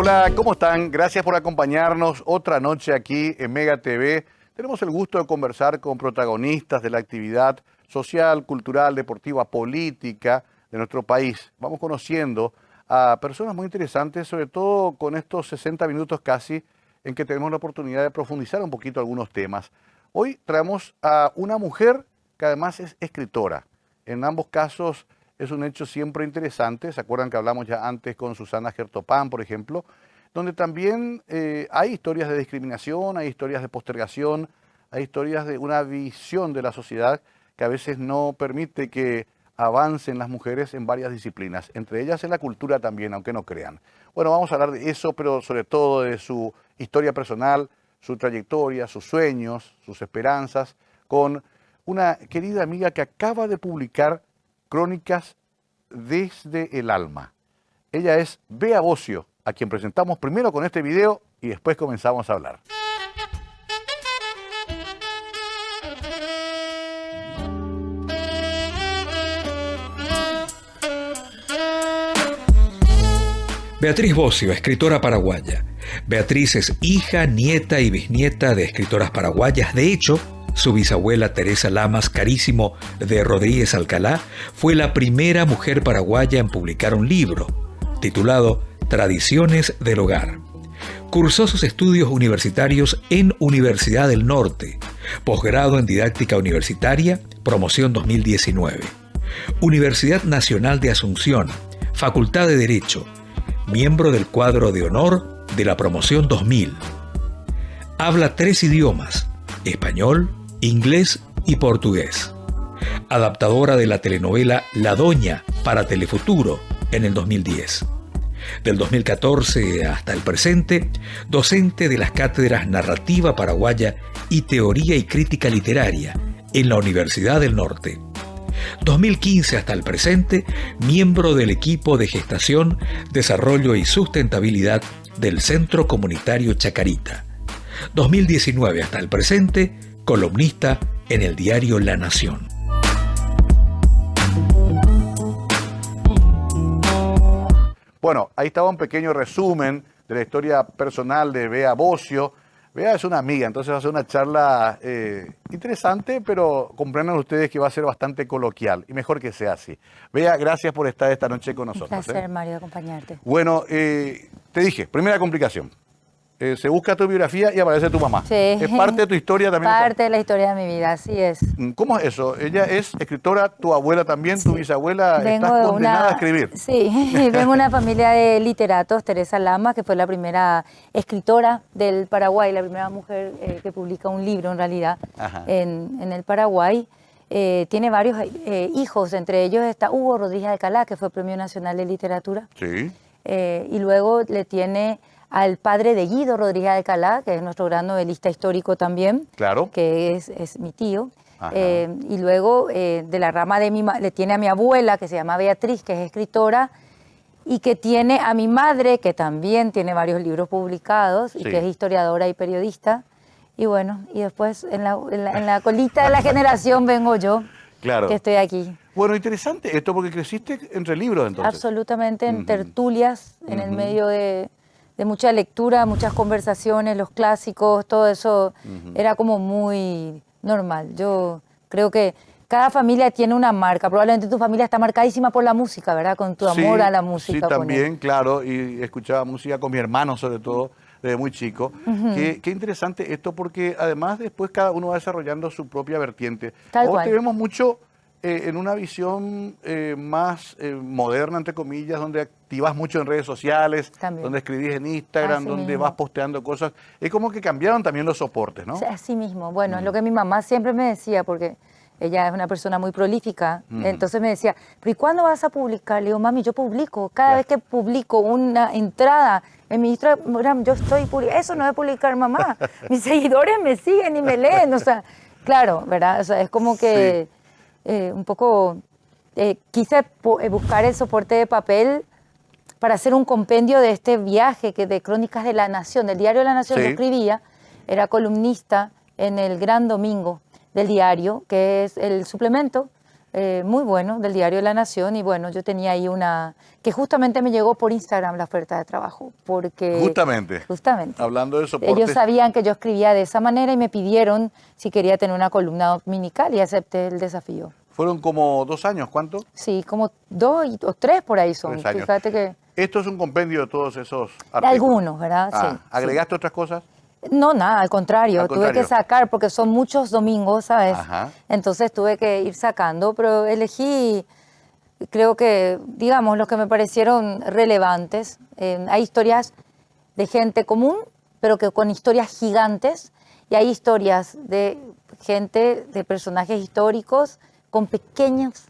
Hola, ¿cómo están? Gracias por acompañarnos otra noche aquí en Mega TV. Tenemos el gusto de conversar con protagonistas de la actividad social, cultural, deportiva, política de nuestro país. Vamos conociendo a personas muy interesantes, sobre todo con estos 60 minutos casi, en que tenemos la oportunidad de profundizar un poquito algunos temas. Hoy traemos a una mujer que además es escritora. En ambos casos es un hecho siempre interesante. ¿Se acuerdan que hablamos ya antes con Susana Gertopán, por ejemplo? Donde también hay historias de discriminación, hay historias de postergación, hay historias de una visión de la sociedad que a veces no permite que avancen las mujeres en varias disciplinas, entre ellas en la cultura también, aunque no crean. Bueno, vamos a hablar de eso, pero sobre todo de su historia personal, su trayectoria, sus sueños, sus esperanzas, con una querida amiga que acaba de publicar Crónicas desde el alma. Ella es Bea Bocio, a quien presentamos primero con este video y después comenzamos a hablar. Beatriz Bocio, escritora paraguaya. Beatriz es hija, nieta y bisnieta de escritoras paraguayas. De hecho, su bisabuela Teresa Lamas Carísimo de Rodríguez Alcalá fue la primera mujer paraguaya en publicar un libro titulado Tradiciones del Hogar. Cursó sus estudios universitarios en Universidad del Norte, posgrado en Didáctica Universitaria, promoción 2019. Universidad Nacional de Asunción, Facultad de Derecho, miembro del cuadro de honor de la promoción 2000. Habla 3 idiomas, español, inglés y portugués. Adaptadora de la telenovela La Doña para Telefuturo en el 2010. Del 2014 hasta el presente, docente de las cátedras Narrativa Paraguaya y Teoría y Crítica Literaria en la Universidad del Norte. 2015 hasta el presente, miembro del equipo de gestación, desarrollo y sustentabilidad del Centro Comunitario Chacarita. 2019 hasta el presente, columnista en el diario La Nación. Bueno, ahí estaba un pequeño resumen de la historia personal de Bea Bocio. Bea es una amiga, entonces va a ser una charla interesante, pero comprendan ustedes que va a ser bastante coloquial y mejor que sea así. Bea, gracias por estar esta noche con nosotros. Un placer, Mario, acompañarte. Bueno, te dije, primera complicación. Se busca tu biografía y aparece tu mamá. Sí. Es parte de tu historia también. Parte de la historia de mi vida, así es. ¿Cómo es eso? Ella es escritora, tu abuela también, tu bisabuela, Vengo estás de condenada a escribir. Sí, vengo de una familia de literatos, Teresa Lamas, que fue la primera escritora del Paraguay, la primera mujer que publica un libro en realidad en el Paraguay. Tiene varios hijos, entre ellos está Hugo Rodríguez Alcalá, que fue Premio Nacional de Literatura. Sí. Y luego le tiene al padre de Guido Rodríguez Alcalá, que es nuestro gran novelista histórico también, Claro. que es mi tío. Y luego de la rama de le tiene a mi abuela, que se llama Beatriz, que es escritora, y que tiene a mi madre, que también tiene varios libros publicados, y que es historiadora y periodista. Y bueno, y después en la colita de la generación vengo yo, Claro. que estoy aquí. Bueno, interesante esto, porque creciste entre libros entonces. Absolutamente, en tertulias, en el medio de mucha lectura, muchas conversaciones, los clásicos, todo eso era como muy normal. Yo creo que cada familia tiene una marca. Probablemente tu familia está marcadísima por la música, ¿verdad? Con tu amor a la música. Sí, también, claro. Y escuchaba música con mi hermano, sobre todo, desde muy chico. Qué interesante esto, porque además después cada uno va desarrollando su propia vertiente. Tal cual. Te vemos mucho en una visión más moderna, entre comillas, donde activas mucho en redes sociales, También. donde escribís en Instagram, Así donde mismo. vas posteando cosas. Es como que cambiaron también los soportes, ¿no? O sea, así mismo. Bueno, es lo que mi mamá siempre me decía, porque ella es una persona muy prolífica. Entonces me decía, ¿pero y cuándo vas a publicar? Le digo, mami, yo publico. Cada vez que publico una entrada en mi Instagram, yo estoy publicando. Eso no es publicar, mamá. Mis seguidores me siguen y me leen. O sea, claro, ¿verdad? O sea, es como que un poco quise buscar el soporte de papel para hacer un compendio de este viaje de Crónicas de la Nación, del diario de la Nación. Yo escribía, era columnista en el Gran Domingo del diario, que es el suplemento muy bueno, del diario La Nación, y bueno, yo tenía ahí una, que justamente me llegó por Instagram la oferta de trabajo, porque... Justamente. Hablando de soporte. Ellos sabían que yo escribía de esa manera y me pidieron si quería tener una columna dominical y acepté el desafío. Fueron como 2 años, ¿cuánto? Sí, como 2 o 3 por ahí son. 3 años. Fíjate que... Esto es un compendio de todos esos De artículos. algunos, ¿verdad? Sí. ¿Agregaste otras cosas? No, nada, al contrario. Al Tuve contrario. que sacar porque son muchos domingos, ¿sabes? Ajá. Entonces tuve que ir sacando, pero elegí, creo que, digamos, los que me parecieron relevantes. Hay historias de gente común, pero que con historias gigantes, y hay historias de gente, de personajes históricos con pequeñas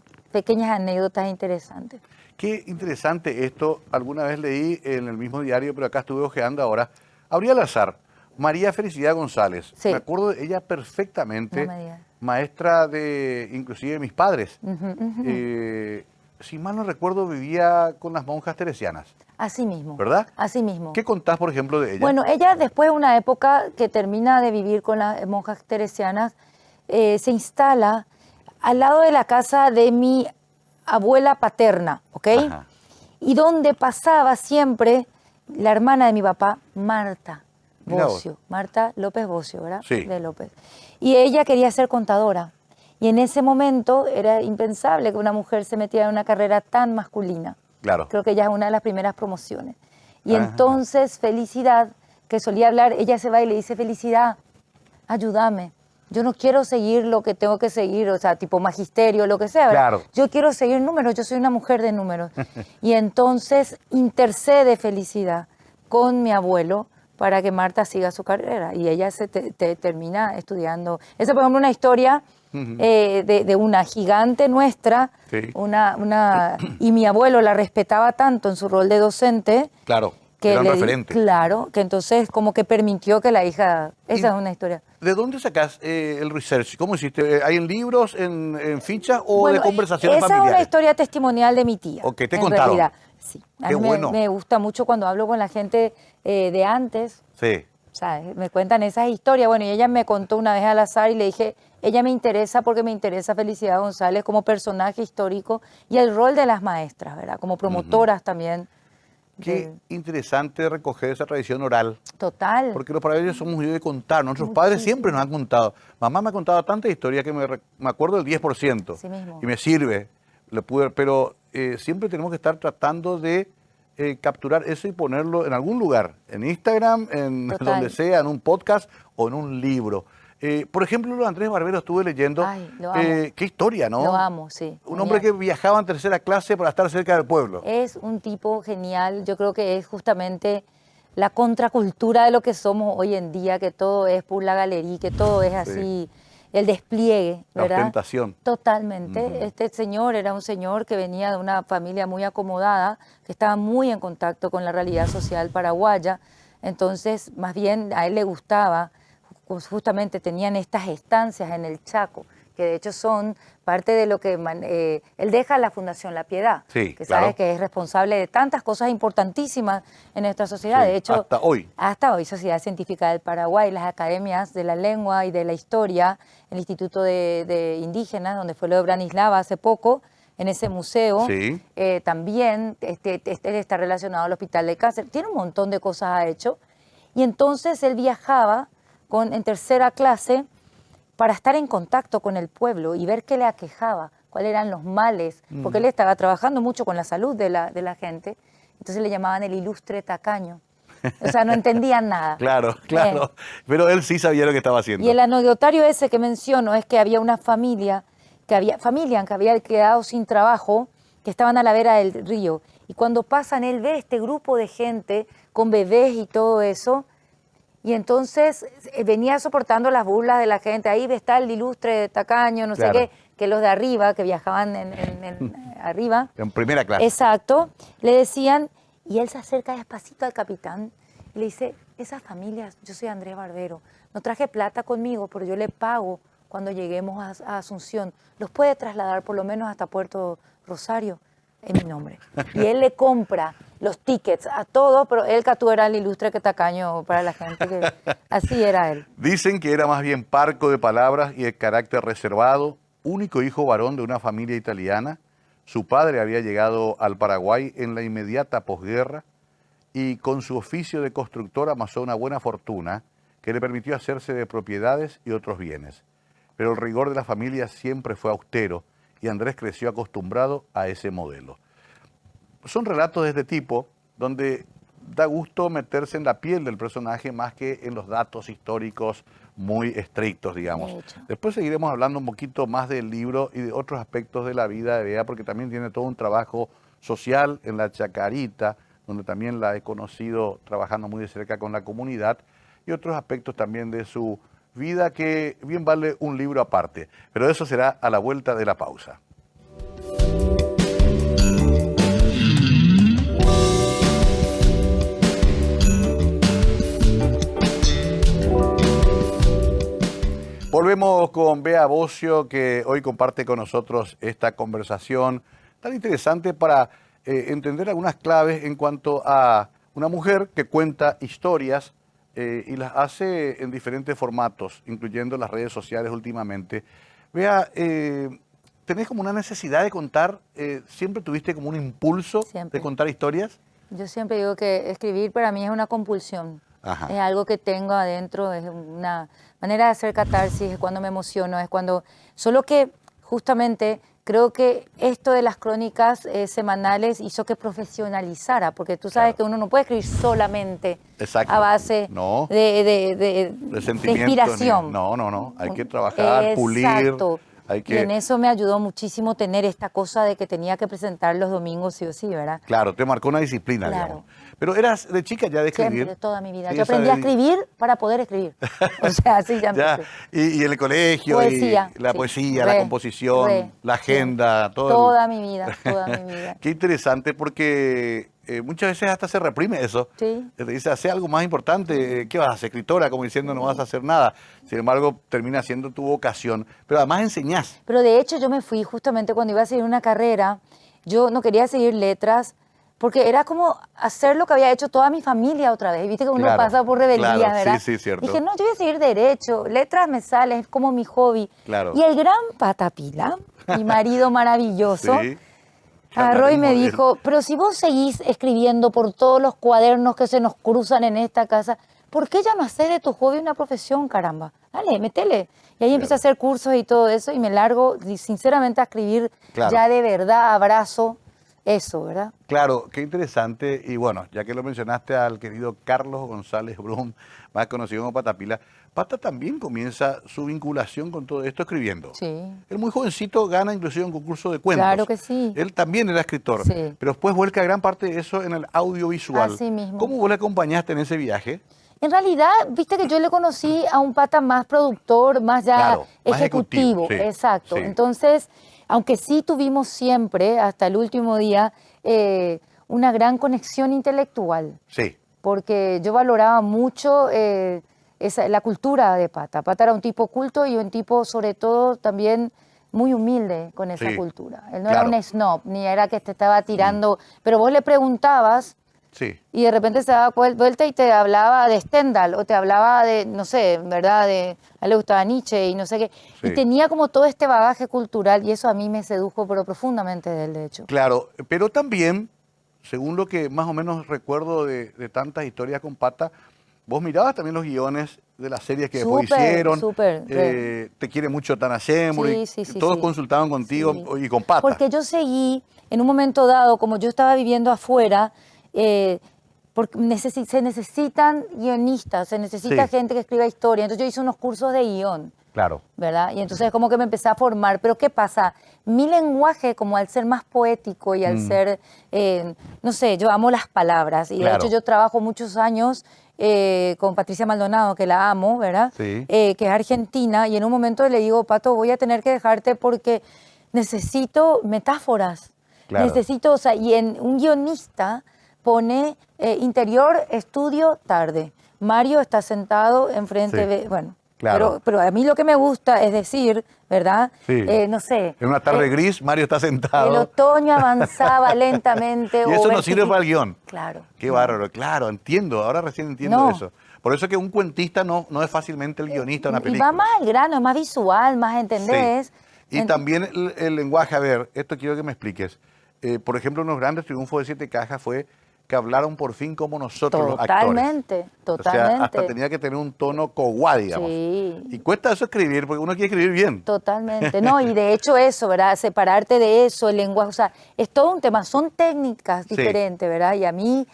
anécdotas interesantes. Qué interesante esto. Alguna vez leí en el mismo diario, pero acá estuve ojeando ahora. Habría al azar. María Felicidad González. Sí. Me acuerdo de ella perfectamente. No me digas. Maestra de, inclusive, de mis padres. Si mal no recuerdo, vivía con las monjas teresianas. Así mismo. ¿Verdad? Así mismo. ¿Qué contás, por ejemplo, de ella? Bueno, ella después de una época que termina de vivir con las monjas teresianas, se instala al lado de la casa de mi abuela paterna, ¿ok? Ajá. Y donde pasaba siempre la hermana de mi papá, Marta Mirá vos. Bocio, Marta López Bocio, ¿verdad? Sí. De López. Y ella quería ser contadora. Y en ese momento era impensable que una mujer se metiera en una carrera tan masculina. Claro. Creo que ella es una de las primeras promociones. Y Ajá. entonces Felicidad, que solía hablar, ella se va y le dice, Felicidad, ayúdame. Yo no quiero seguir lo que tengo que seguir, o sea, tipo magisterio, lo que sea, ¿verdad? Claro. Yo quiero seguir números, yo soy una mujer de números. Y entonces intercede Felicidad con mi abuelo para que Marta siga su carrera. Y ella se termina estudiando. Esa, por ejemplo, una historia de una gigante nuestra, Sí. y mi abuelo la respetaba tanto en su rol de docente, Claro. que Era un le referente. claro, que entonces como que permitió que la hija, esa Y- es una historia. ¿De dónde sacás el research? ¿Cómo hiciste? ¿Hay en libros, en fichas o Bueno, de conversaciones esa es una familiares? historia testimonial de mi tía. Ok, te en contaron. realidad. Sí, a Qué mí bueno. me gusta mucho cuando hablo con la gente de antes, Sí. ¿sabes? Me cuentan esas historias. Bueno, y ella me contó una vez al azar y le dije, ella me interesa porque me interesa Felicidad González como personaje histórico y el rol de las maestras, ¿verdad? Como promotoras también. Qué interesante recoger esa tradición oral. Total. Porque los paraguayos somos muy de contar. Nuestros padres siempre nos han contado. Mamá me ha contado tantas historias que me acuerdo del 10%. Así mismo. Y me sirve. Pero siempre tenemos que estar tratando de capturar eso y ponerlo en algún lugar. En Instagram, en Total. donde sea, en un podcast o en un libro. Por ejemplo, lo de Andrés Barbero estuve leyendo. Ay, lo amo. Qué historia, ¿no? Lo amo, sí. Un hombre que viajaba en tercera clase para estar cerca del pueblo. Es un tipo genial. Yo creo que es justamente la contracultura de lo que somos hoy en día, que todo es por la galería, que todo es así, el despliegue, La ¿verdad? ostentación. Totalmente. Este señor era un señor que venía de una familia muy acomodada, que estaba muy en contacto con la realidad social paraguaya. Entonces, más bien a él le gustaba, justamente tenían estas estancias en el Chaco, que de hecho son parte de lo que él deja a la Fundación La Piedad, Sí, que claro. sabe que es responsable de tantas cosas importantísimas en nuestra sociedad. Sí, De hecho, hasta hoy. Hasta hoy, Sociedad Científica del Paraguay, las academias de la lengua y de la historia, el Instituto de Indígenas, donde fue lo de Branislava hace poco, en ese museo, Sí. también él está relacionado al Hospital de Cáncer. Tiene un montón de cosas ha hecho. Y entonces él viajaba en tercera clase para estar en contacto con el pueblo y ver qué le aquejaba, cuáles eran los males, porque él estaba trabajando mucho con la salud de la gente. Entonces le llamaban el ilustre tacaño. O sea, no entendían nada. Claro, claro. Pero él sí sabía lo que estaba haciendo. Y el anecdotario ese que menciono es que había una familia que había quedado sin trabajo, que estaban a la vera del río. Y cuando pasan, él ve este grupo de gente con bebés y todo eso, y entonces venía soportando las burlas de la gente. Ahí está el ilustre tacaño, no Claro. sé qué, que los de arriba, que viajaban arriba. En primera clase. Exacto. Le decían, y él se acerca despacito al capitán y le dice, esas familias, yo soy Andrés Barbero, no traje plata conmigo, pero yo le pago cuando lleguemos a Asunción. ¿Los puede trasladar por lo menos hasta Puerto Rosario? En mi nombre. Y él le compra los tickets a todos, pero él Catú era el ilustre que tacaño para la gente, que así era él. Dicen que era más bien parco de palabras y de carácter reservado, único hijo varón de una familia italiana. Su padre había llegado al Paraguay en la inmediata posguerra y con su oficio de constructor amasó una buena fortuna que le permitió hacerse de propiedades y otros bienes. Pero el rigor de la familia siempre fue austero y Andrés creció acostumbrado a ese modelo. Son relatos de este tipo donde da gusto meterse en la piel del personaje más que en los datos históricos muy estrictos, digamos. Después seguiremos hablando un poquito más del libro y de otros aspectos de la vida de Bea, porque también tiene todo un trabajo social en la Chacarita, donde también la he conocido trabajando muy de cerca con la comunidad, y otros aspectos también de su vida que bien vale un libro aparte. Pero eso será a la vuelta de la pausa. Volvemos con Bea Bocio, que hoy comparte con nosotros esta conversación tan interesante para entender algunas claves en cuanto a una mujer que cuenta historias y las hace en diferentes formatos, incluyendo las redes sociales últimamente. Bea, ¿tenés como una necesidad de contar? ¿Siempre tuviste como un impulso de contar historias? Yo siempre digo que escribir para mí es una compulsión. Ajá. Es algo que tengo adentro, es una manera de hacer catarsis, es cuando me emociono, es cuando... Solo que justamente creo que esto de las crónicas semanales hizo que profesionalizara, porque tú sabes que uno no puede escribir solamente a base de inspiración. No, hay que trabajar, pulir. Y en eso me ayudó muchísimo tener esta cosa de que tenía que presentar los domingos sí o sí, ¿verdad? Claro, te marcó una disciplina, digamos. Pero eras de chica ya de escribir. Siempre, toda mi vida. Sí, yo aprendí a escribir para poder escribir. O sea, así ya empecé. Y en el colegio, poesía, y la poesía, la composición, la agenda, todo. Toda mi vida, toda mi vida. Qué interesante porque muchas veces hasta se reprime eso. Sí. Te dice, hace algo más importante, ¿qué vas a hacer? Escritora, como diciendo, no vas a hacer nada. Sin embargo, termina siendo tu vocación. Pero además enseñás. Pero de hecho yo me fui justamente cuando iba a seguir una carrera. Yo no quería seguir letras porque era como hacer lo que había hecho toda mi familia otra vez. Viste que uno pasa por rebeldía, ¿verdad? Sí, cierto. Dije, no, yo voy a seguir derecho. Letras me sale, es como mi hobby. Claro. Y el gran Patapila, mi marido maravilloso, agarró y me dijo, pero si vos seguís escribiendo por todos los cuadernos que se nos cruzan en esta casa, ¿por qué ya no haces de tu hobby una profesión, caramba? Dale, métele. Y ahí empecé a hacer cursos y todo eso y me largo, sinceramente, a escribir ya de verdad, abrazo eso, ¿verdad? Claro, qué interesante. Y bueno, ya que lo mencionaste al querido Carlos González Brum, más conocido como Patapila, Pata también comienza su vinculación con todo esto escribiendo. Sí. Él muy jovencito gana inclusive un concurso de cuentos. Claro que sí. Él también era escritor, pero después vuelca gran parte de eso en el audiovisual. Así mismo. ¿Cómo vos le acompañaste en ese viaje? En realidad, viste que yo le conocí a un Pata más productor, más ya ejecutivo. Sí, exacto. Sí. Entonces, aunque sí tuvimos siempre, hasta el último día, una gran conexión intelectual. Sí. Porque yo valoraba mucho la cultura de Pata. Pata era un tipo culto y un tipo, sobre todo, también muy humilde con esa cultura. Él no era un snob, ni era que te estaba tirando, pero vos le preguntabas y de repente se daba vuelta y te hablaba de Stendhal o te hablaba de, no sé, ¿verdad? A él le gustaba Nietzsche y no sé qué. Y tenía como todo este bagaje cultural y eso a mí me sedujo, pero profundamente de él, de hecho. Claro, pero también, según lo que más o menos recuerdo de tantas historias con Pata, vos mirabas también los guiones de las series que después hicieron. Te quiere mucho Tana Shembury. Todos consultaban contigo y con Pata. Porque yo seguí, en un momento dado, como yo estaba viviendo afuera, porque se necesitan guionistas, se necesita gente que escriba historia. Entonces yo hice unos cursos de guión. Claro. ¿Verdad? Y entonces como que me empecé a formar. Pero ¿qué pasa? Mi lenguaje, como al ser más poético y al ser, no sé, yo amo las palabras. Y de hecho yo trabajo muchos años con Patricia Maldonado, que la amo, ¿verdad? Sí. Que es argentina. Y en un momento le digo, Pato, voy a tener que dejarte porque necesito metáforas. Claro. Necesito, o sea, y en un guionista pone interior, estudio, tarde. Mario está sentado enfrente de... Bueno, pero a mí lo que me gusta es decir, ¿verdad? No sé. En una tarde gris, Mario está sentado. El otoño avanzaba lentamente. Y eso no sirve para el guión. Claro. Qué bárbaro, claro, entiendo. Ahora recién entiendo eso. Por eso es que un cuentista no es fácilmente el guionista de una película. Y va más al grano, es más visual, más, ¿entendés? Y también el lenguaje, a ver, esto quiero que me expliques. Por ejemplo, uno de los grandes triunfos de Siete Cajas fue que hablaron por fin como nosotros los actores. Totalmente, totalmente. O sea, hasta tenía que tener un tono coguá, digamos. Sí. Y cuesta eso escribir, porque uno quiere escribir bien. Totalmente, no, y de hecho eso, ¿verdad? Separarte de eso, el lenguaje, o sea, es todo un tema, son técnicas Sí. diferentes, ¿verdad? Y a mí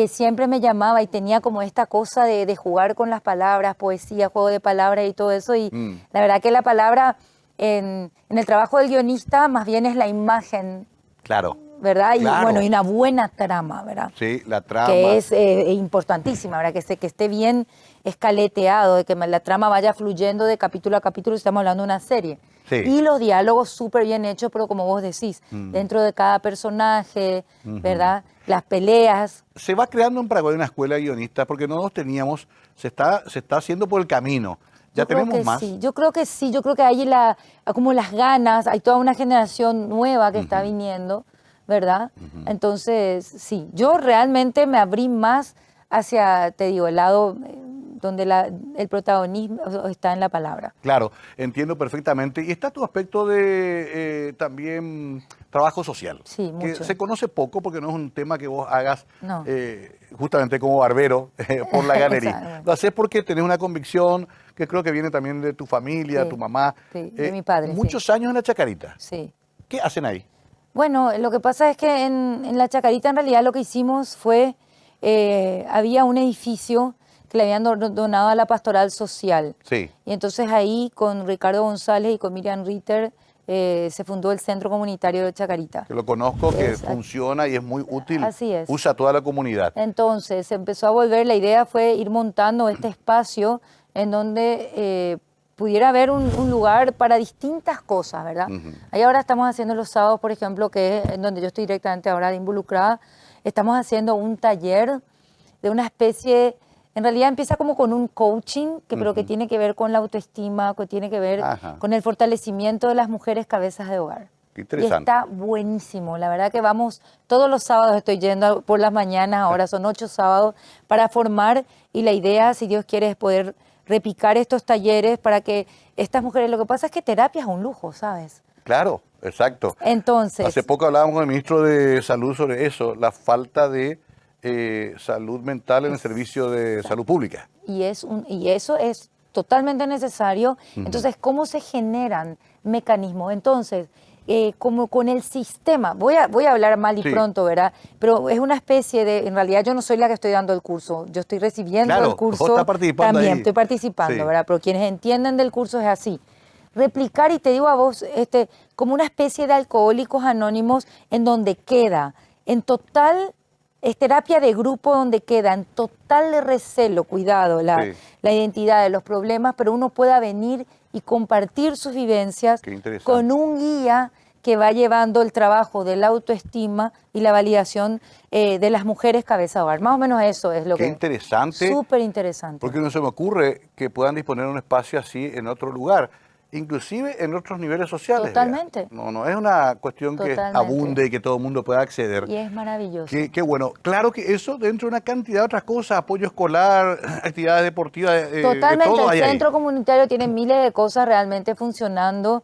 siempre me llamaba y tenía como esta cosa de jugar con las palabras, poesía, juego de palabras y todo eso, y la verdad que la palabra en el trabajo del guionista más bien es la imagen, Claro. ¿verdad? Y Claro. bueno, y una buena trama, ¿verdad? Sí, la trama. Que es importantísima, ¿verdad? Que esté bien escaleteado, de que la trama vaya fluyendo de capítulo a capítulo, estamos hablando de una serie. Sí. Y los diálogos súper bien hechos, pero como vos decís, dentro de cada personaje, ¿verdad? Las peleas. Se va creando en Paraguay una escuela de guionistas, porque no nos teníamos, se está haciendo por el camino. Ya Yo creo tenemos que más. sí, yo creo que sí, yo creo que hay como las ganas, hay toda una generación nueva que está viniendo, ¿verdad? Entonces, sí, yo realmente me abrí más hacia, te digo, el lado donde el protagonismo está en la palabra. Claro, entiendo perfectamente. Y está tu aspecto de también trabajo social. Sí, que mucho. se conoce poco porque no es un tema que vos hagas No. justamente como barbero por la galería. Exacto. Lo haces porque tenés una convicción que creo que viene también de tu familia, Sí, tu mamá. sí, de mi padre, sí. Muchos años en la Chacarita. Sí. ¿Qué hacen ahí? Bueno, lo que pasa es que en la Chacarita en realidad lo que hicimos fue, había un edificio que le habían donado a la pastoral social. Sí. Y entonces ahí con Ricardo González y con Miriam Ritter se fundó el Centro Comunitario de Chacarita. Que lo conozco, que Exacto. funciona y es muy útil. Así es. Usa toda la comunidad. Entonces se empezó a volver, la idea fue ir montando este espacio en donde pudiera haber un lugar para distintas cosas, ¿verdad? Ahí ahora estamos haciendo los sábados, por ejemplo, que es en donde yo estoy directamente ahora involucrada, estamos haciendo un taller de una especie, en realidad empieza como con un coaching, pero que tiene que ver con la autoestima, que tiene que ver Ajá. con el fortalecimiento de las mujeres cabezas de hogar. Qué Y interesante. está buenísimo, la verdad que vamos, todos los sábados estoy yendo por las mañanas, ahora son 8 sábados, para formar y la idea, si Dios quiere, es poder repicar estos talleres para que estas mujeres, lo que pasa es que terapia es un lujo, ¿sabes? Claro, exacto. Entonces, Hace poco hablábamos con el ministro de Salud sobre eso, la falta de salud mental en el servicio de salud pública. y eso es totalmente necesario. Entonces, ¿cómo se generan mecanismos? Entonces, como con el sistema, voy a hablar mal y Sí. pronto, ¿verdad? Pero es una especie de, en realidad yo no soy la que estoy dando el curso, yo estoy recibiendo Claro, el curso. vos estás participando también ahí. estoy participando, Sí. ¿verdad? Pero quienes entienden del curso es así. Replicar, y te digo a vos, como una especie de alcohólicos anónimos en donde queda en total, es terapia de grupo donde queda en total recelo, cuidado, Sí. la identidad de los problemas, pero uno pueda venir y compartir sus vivencias Qué interesante. con un guía que va llevando el trabajo de la autoestima y la validación de las mujeres cabeza de hogar. Más o menos eso es lo Qué que... interesante. Súper interesante. Porque no se me ocurre que puedan disponer un espacio así en otro lugar, inclusive en otros niveles sociales. Totalmente. ya. No es una cuestión que Totalmente. abunde y que todo el mundo pueda acceder. Y es maravilloso. Qué bueno. Claro que eso dentro de una cantidad de otras cosas, apoyo escolar, actividades deportivas, de Totalmente, todo el hay ahí. centro comunitario tiene miles de cosas realmente funcionando.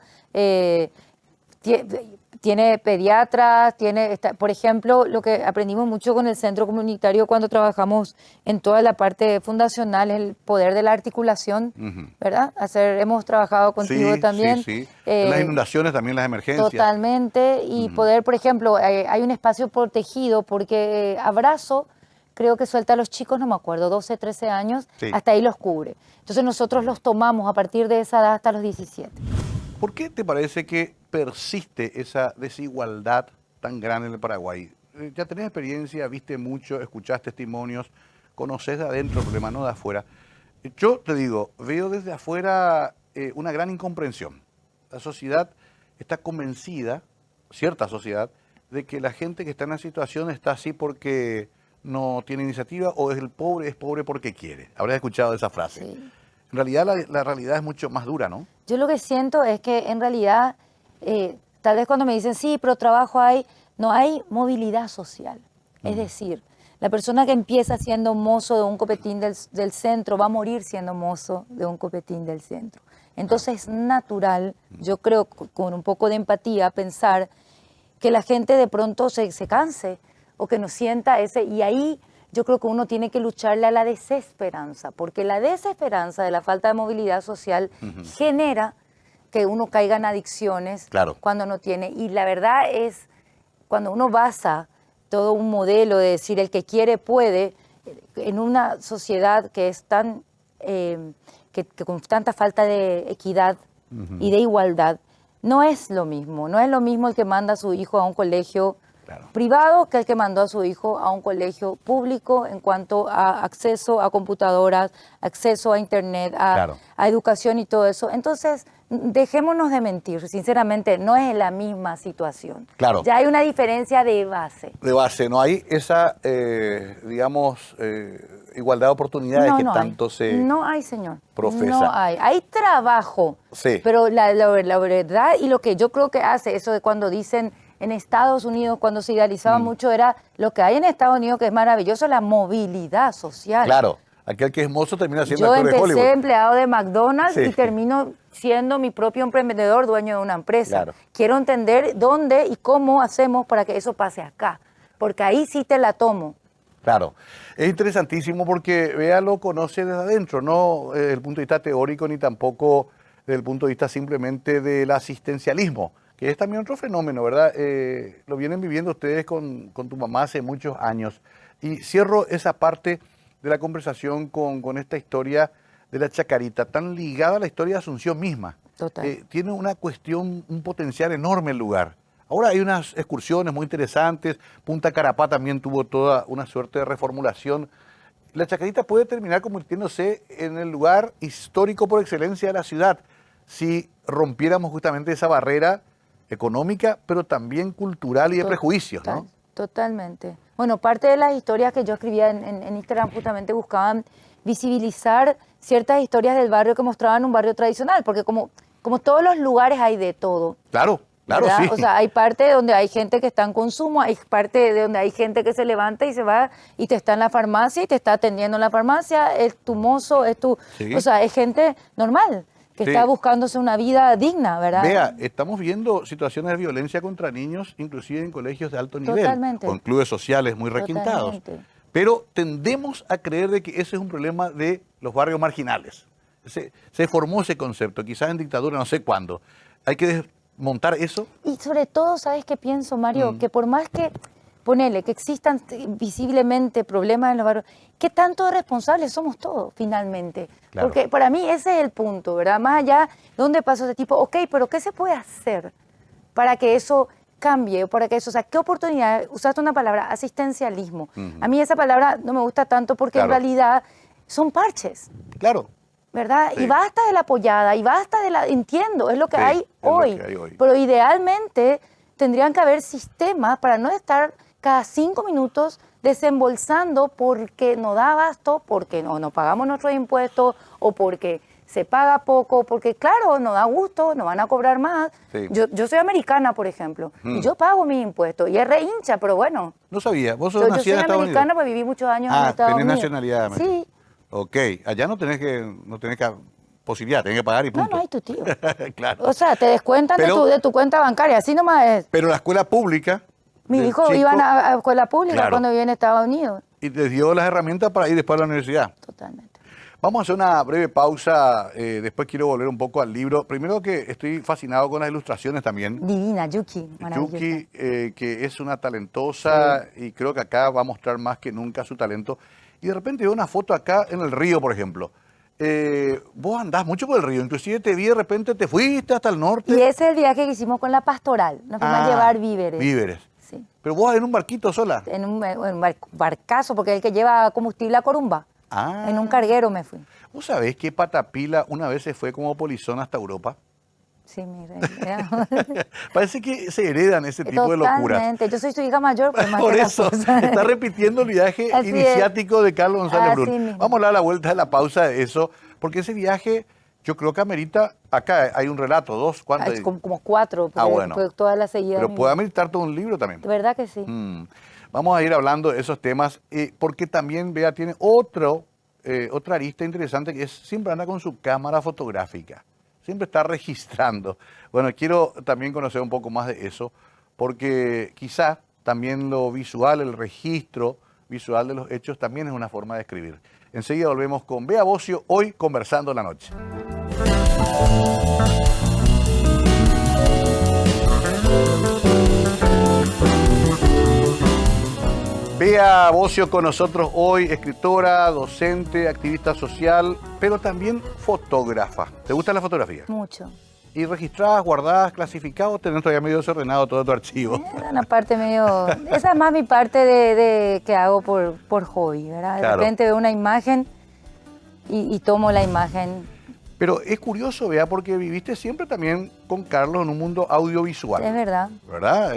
Tiene pediatras, por ejemplo, lo que aprendimos mucho con el centro comunitario cuando trabajamos en toda la parte fundacional, el poder de la articulación, ¿verdad? Hemos trabajado contigo Sí, también. sí, sí. En las inundaciones, también las emergencias. Totalmente, y poder, por ejemplo, hay un espacio protegido porque Abrazo, creo que suelta a los chicos, no me acuerdo, 12, 13 años, Sí. hasta ahí los cubre. Entonces nosotros los tomamos a partir de esa edad hasta los 17. ¿Por qué te parece que persiste esa desigualdad tan grande en el Paraguay? Ya tenés experiencia, viste mucho, escuchás testimonios, conoces de adentro el problema, no de afuera. Yo te digo, veo desde afuera una gran incomprensión. La sociedad está convencida, cierta sociedad, de que la gente que está en la situación está así porque no tiene iniciativa o es pobre porque quiere. Habrás escuchado esa frase. Sí. En realidad la realidad es mucho más dura, ¿no? Yo lo que siento es que en realidad, tal vez cuando me dicen, sí, pero trabajo hay, no hay movilidad social. Es decir, la persona que empieza siendo mozo de un copetín del centro va a morir siendo mozo de un copetín del centro. Entonces es natural, yo creo, con un poco de empatía, pensar que la gente de pronto se canse o que no sienta ese... Y ahí yo creo que uno tiene que lucharle a la desesperanza, porque la desesperanza de la falta de movilidad social genera que uno caiga en adicciones cuando no tiene. Y la verdad es, cuando uno basa todo un modelo de decir el que quiere puede, en una sociedad que es tan... que con tanta falta de equidad y de igualdad, no es lo mismo. No es lo mismo el que manda a su hijo a un colegio privado que el que mandó a su hijo a un colegio público en cuanto a acceso a computadoras, acceso a internet, a educación y todo eso. Entonces, dejémonos de mentir, sinceramente, no es la misma situación. Ya hay una diferencia de base. De base, no hay esa, digamos, igualdad de oportunidades que tanto se No hay, señor. Profesa. No hay. Hay trabajo, pero la verdad y lo que yo creo que hace eso de cuando dicen en Estados Unidos, cuando se idealizaba mucho, era lo que hay en Estados Unidos, que es maravilloso, la movilidad social. Claro, aquel que es mozo termina siendo actor de Hollywood. Yo empecé empleado de McDonald's y termino siendo mi propio emprendedor, dueño de una empresa. Quiero entender dónde y cómo hacemos para que eso pase acá, porque ahí sí te la tomo. Claro, es interesantísimo porque Bea lo conoce desde adentro, no desde el punto de vista teórico ni tampoco desde el punto de vista simplemente del asistencialismo, que es también otro fenómeno, ¿verdad? Lo vienen viviendo ustedes con tu mamá hace muchos años. Y cierro esa parte de la conversación con esta historia de la Chacarita, tan ligada a la historia de Asunción misma. Total. Tiene una cuestión, un potencial enorme el lugar. Ahora hay unas excursiones muy interesantes. Punta Carapá también tuvo toda una suerte de reformulación. La Chacarita puede terminar convirtiéndose en el lugar histórico por excelencia de la ciudad si rompiéramos justamente esa barrera económica, pero también cultural y de prejuicios, ¿no? Totalmente. Bueno, parte de las historias que yo escribía en Instagram justamente buscaban visibilizar ciertas historias del barrio que mostraban un barrio tradicional, porque como todos los lugares hay de todo. Claro. Claro, ¿verdad? sí. O sea, hay parte donde hay gente que está en consumo, hay parte de donde hay gente que se levanta y se va y te está en la farmacia y te está atendiendo en la farmacia, es tu mozo, es tu... O sea, es gente normal que está buscándose una vida digna, ¿verdad? Vea, estamos viendo situaciones de violencia contra niños, inclusive en colegios de alto nivel, o en clubes sociales muy requintados. Pero tendemos a creer de que ese es un problema de los barrios marginales. Se formó ese concepto, quizás en dictadura, no sé cuándo. Hay que montar eso. Y sobre todo, ¿sabes qué pienso, Mario? Que por más que, ponele, que existan visiblemente problemas en los barrios, ¿qué tanto de responsables somos todos, finalmente? Porque para mí ese es el punto, ¿verdad? Más allá, ¿dónde pasó ese tipo? Ok, pero ¿qué se puede hacer para que eso cambie? Para que eso, o sea, ¿qué oportunidad? Usaste una palabra, asistencialismo. A mí esa palabra no me gusta tanto porque en realidad son parches. Claro. ¿Verdad? Y basta de la apoyada, y basta de la... Entiendo, es lo que hay hoy. Pero idealmente tendrían que haber sistemas para no estar cada 5 minutos desembolsando porque no da abasto, porque no pagamos nuestros impuestos, o porque se paga poco, porque claro, no da gusto, nos van a cobrar más. Yo soy americana, por ejemplo, y yo pago mis impuestos, y es re hincha, pero bueno. No sabía, vos sos nacida en Estados Unidos. Yo soy americana porque viví muchos años en Estados Unidos. ¿Tenés nacionalidad? Sí. Ok, allá no tenés posibilidad, tenés que pagar y punto. No hay tu tío. Claro. O sea, te descuentan de tu cuenta bancaria, así nomás es. Pero la escuela pública... Mis hijos iban a escuela pública cuando vivían en Estados Unidos. Y te dio las herramientas para ir después a la universidad. Totalmente. Vamos a hacer una breve pausa, después quiero volver un poco al libro. Primero que estoy fascinado con las ilustraciones también. Divina, Yuki, maravillosa. Yuki, que es una talentosa y creo que acá va a mostrar más que nunca su talento. Y de repente veo una foto acá en el río, por ejemplo. Vos andás mucho por el río, inclusive te vi de repente, te fuiste hasta el norte. Y ese es el viaje que hicimos con la pastoral, nos fuimos a llevar víveres. Víveres. Sí. Pero vos en un barquito sola. En un barcazo, porque es el que lleva combustible a Corumbá. En un carguero me fui. ¿Vos sabés que Patapila una vez se fue como polizón hasta Europa? Sí, mire. Parece que se heredan ese tipo de locuras. Totalmente. Yo soy su hija mayor, pues más por eso está repitiendo el viaje iniciático de Carlos González Brun. Vamos a dar la vuelta de la pausa de eso, porque ese viaje yo creo que amerita, acá hay un relato, 2, ¿cuántos? Hay como 4, bueno. fue toda la seguida. Pero puede ameritar todo un libro también. De verdad que sí. Vamos a ir hablando de esos temas, porque también Bea tiene otra arista interesante que es siempre anda con su cámara fotográfica. siempre está registrando. Bueno, quiero también conocer un poco más de eso, porque quizá también lo visual, el registro visual de los hechos también es una forma de escribir. Enseguida volvemos con Bea Bocio, hoy conversando la noche. Bea Bocio con nosotros hoy, escritora, docente, activista social, pero también fotógrafa. ¿Te gusta la fotografía? Mucho. ¿Y registradas, guardadas, clasificadas, tenés todavía medio desordenado todo tu archivo? Una parte medio... Esa es más mi parte de que hago por hobby, ¿verdad? De Claro. repente veo una imagen y tomo la imagen. Pero es curioso, Bea, porque viviste siempre también con Carlos en un mundo audiovisual. Es verdad. ¿Verdad?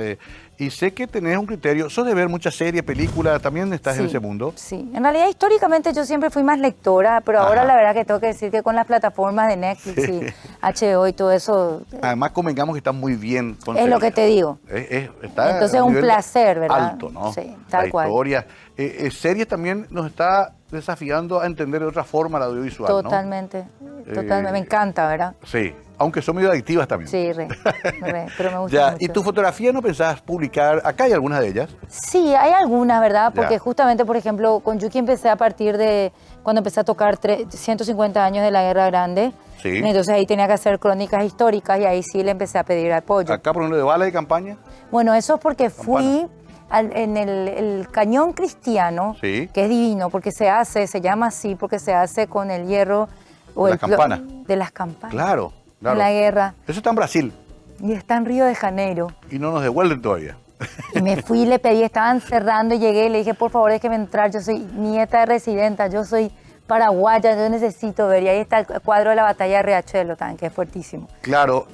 Y sé que tenés un criterio. ¿Sos de ver muchas series, películas? ¿También estás en Sí, ese mundo? Sí. En realidad, históricamente yo siempre fui más lectora, pero ahora Ajá. la verdad que tengo que decir que con las plataformas de Netflix y HBO y todo eso, Además, convengamos que está muy bien es lo que te digo. Está Entonces a es un nivel placer, ¿verdad? alto, ¿no? Sí, tal la cual. historia. Series también nos está desafiando a entender de otra forma el audiovisual, Totalmente, totalmente. Me encanta, ¿verdad? ¿no? Sí, aunque son medio adictivas también. Sí, pero me gusta Ya, mucho. ¿y tu fotografía no pensabas publicar? Acá hay algunas de ellas. Sí, hay algunas, ¿verdad? Porque Ya. justamente, por ejemplo, con Yuki empecé a partir de cuando empecé a tocar 150 años de la Guerra Grande. Sí. Entonces ahí tenía que hacer crónicas históricas y ahí sí le empecé a pedir apoyo. Acá, por ejemplo, de bala de campaña. Bueno, eso es porque fui en el cañón cristiano, Sí. que es divino, porque se llama así, porque se hace con el hierro o De las campanas. de las campanas. Claro, claro. En la guerra. Eso está en Brasil Y está en Río de Janeiro. y no nos devuelven todavía. Y me fui, le pedí, estaban cerrando y llegué y le dije, por favor, déjeme entrar, yo soy nieta de residenta, yo soy paraguaya, yo necesito ver. Y ahí está el cuadro de la batalla de Riachuelo también, que es fuertísimo. Claro,